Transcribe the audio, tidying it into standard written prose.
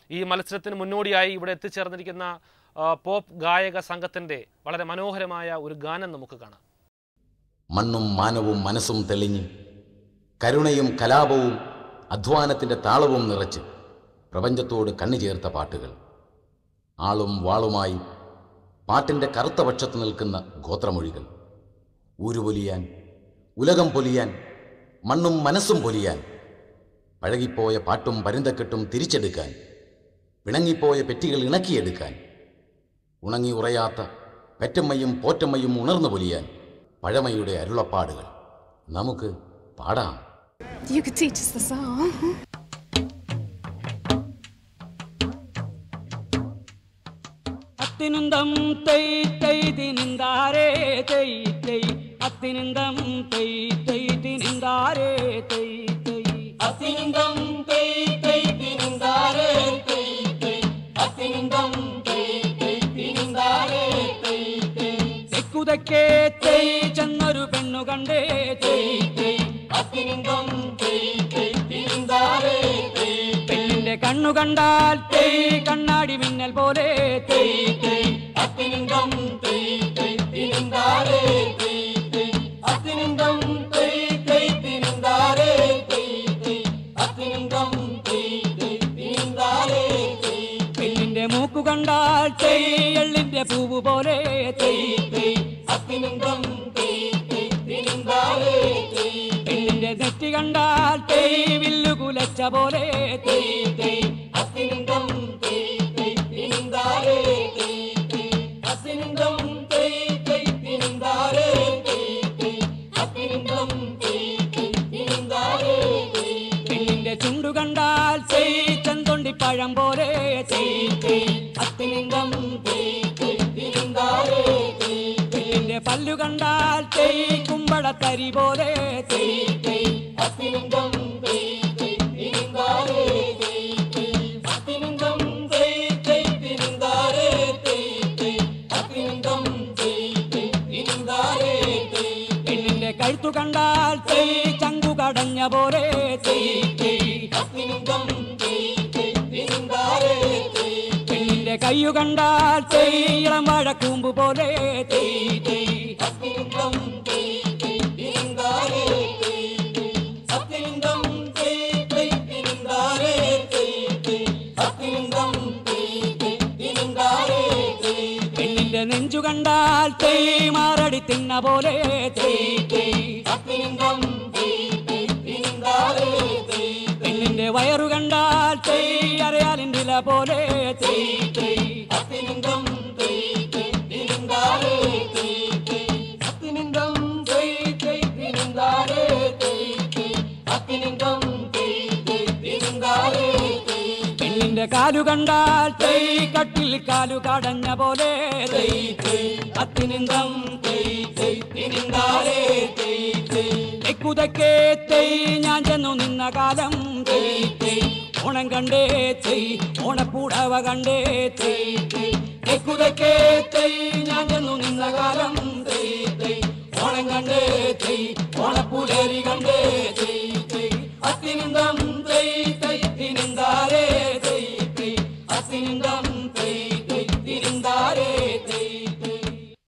ഈ മത്സരത്തിന് മുന്നോടിയായി ഇവിടെ എത്തിച്ചേർന്നിരിക്കുന്ന പോപ്പ് ഗായക സംഘത്തിൻ്റെ വളരെ മനോഹരമായ ഒരു ഗാനം നമുക്ക് കാണാം. മണ്ണും മാനവും മനസ്സും തെളിഞ്ഞ് കരുണയും കലാപവും അധ്വാനത്തിൻ്റെ താളവും നിറച്ച് പ്രപഞ്ചത്തോട് കണ്ണു ചേർത്ത പാട്ടുകൾ. ആളും വാളുമായി പാട്ടിൻ്റെ കറുത്ത പക്ഷത്ത് നിൽക്കുന്ന ഗോത്രമൊഴികൾ. ഊരുപൊലിയാൻ, ഉലകം പൊലിയാൻ, മണ്ണും മനസ്സും പൊലിയാൻ, പഴകിപ്പോയ പാട്ടും പരുന്തക്കെട്ടും തിരിച്ചെടുക്കാൻ, പിണങ്ങിപ്പോയ പെറ്റികൾ ഇണക്കിയെടുക്കാൻ, ഉണങ്ങി ഉറയാത്ത പെറ്റമ്മയും പോറ്റമ്മയും ഉണർന്നു പൊലിയാൻ പഴമയുടെ അരുളപ്പാടുകൾ. നമുക്ക് പാടാം. You could teach us the song. അത്തിനുന്തം തൈ തൈ തിനിന്താരേ തൈ തൈ അത്തിനുന്തം തൈ തൈ തിനിന്താരേ തൈ തൈ അത്തിനുന്തം തൈ തൈ തിനിന്താരേ തൈ തൈ അത്തിനുന്തം തൈ തൈ തിനിന്താരേ തൈ തൈ തെക്കുതക്കേ തൈ ചെന്നൊരു പെണ്ണു കണ്ടേ തൈ തൈ അത്തിനുന്തം തൈ തൈ തിനിന്താരേ തൈ പെണ്ണിന്റെ കണ്ണു കണ്ടാൽ തൈ കണ്ണാടി മിന്നൽ പോലെ തൈ തൈ അത്തിനുന്തം തൈ തൈ തിനിന്താരേ തൈ തൈ അത്തിനുന്തം തൈ തൈ തിനിന്താരേ തൈ തൈ അത്തിനുന്തം തൈ തൈ തിനിന്താരേ തൈ പെണ്ണിന്റെ മൂക്കു കണ്ടാൽ തൈ എള്ളിന്റെ പൂവ് പോലെ തൈ തൈ അത്തിനുന്തം തൈ തൈ തിനിന്താരേ തൈ പെണ്ണിന്റെ നെറ്റി കണ്ടാൽ തൈ വില്ലു കുലച്ച പോലെ തൈ തൈ അത്തിനുന്തം തൈ തൈ തിനിന്താരേ തൈ തൈ അത്തിനുന്തം തൈ തൈ തിനിന്താരേ തൈ തൈ അത്തിനുന്തം തൈ തൈ തിനിന്താരേ തൈ പെണ്ണിന്റെ ചുണ്ടു കണ്ടാൽ തൈ ചെന്തൊണ്ടി പഴം പോലെ തൈ തൈ അത്തിനുന്തം തൈ തൈ തിനിന്താരേ തൈ പെണ്ണിന്റെ പല്ലു കണ്ടാൽ തൈ കുമ്പളത്തരി പോലെ തൈ തൈ അത്തിനുന്തം തൈ തൈ തിനിന്താരേ തൈ തൈ അത്തിനുന്തം തൈ തൈ തിനിന്താരേ തൈ തൈ അത്തിനുന്തം തൈ തൈ തിനിന്താരേ തൈ പെണ്ണിന്റെ കഴുത്തു കണ്ടാൽ തൈ ചങ്കു കടഞ്ഞ പോലെ തൈ തൈ അത്തിനുന്തം തൈ തൈ തിനിന്താരേ തൈ പെണ്ണിന്റെ കയ്യു കണ്ടാൽ തൈ ഇളം വാഴക്കൂമ്പ് പോലെ തൈ തൈ അത്തിനുന്തം തൈ തൈ തിനിന്താരേ തൈ തൈ അത്തിനുന്തം തൈ തൈ തിനിന്താരേ തൈ തൈ അത്തിനുന്തം തൈ തൈ തിനിന്താരേ തൈ പെണ്ണിന്റെ നെഞ്ചു കണ്ടാൽ തൈ മാറടി തിന്ന പോലെ തൈ തൈ അത്തിനുന്തം തൈ തൈ തിനിന്താരേ തൈ പെണ്ണിന്റെ വയറു കണ്ടാൽ തൈ അരയാലിൻ്റെ ഇല പോലെ തൈ തൈ അത്തിനുന്തം തൈ തൈ തിനിന്താരേ തൈ തൈ അത്തിനുന്തം തൈ തൈ തിനിന്താരേ തൈ തൈ അത്തിനുന്തം തൈ തൈ തിനിന്താരേ തൈ പെണ്ണിന്റെ കാലു കണ്ടാൽ തൈ കട്ടിൽ കാലു കടഞ്ഞ പോലെ തൈ തൈ അത്തിനുന്തം തൈ തൈ തിനിന്താരേ തൈ തൈ തെക്കുതക്കേ തൈ ഞാൻ ചെന്നു നിന്ന കാലം തൈ തൈ ഓണം കണ്ടേ തൈ ഓണപ്പൂടവ കണ്ടേ തൈ തൈ തെക്കുതക്കേ തൈ ഞാൻ ചെന്നു നിന്ന കാലം തൈ തൈ ഓണം കണ്ടേ തൈ ഓണപ്പൂടേരി കണ്ടേ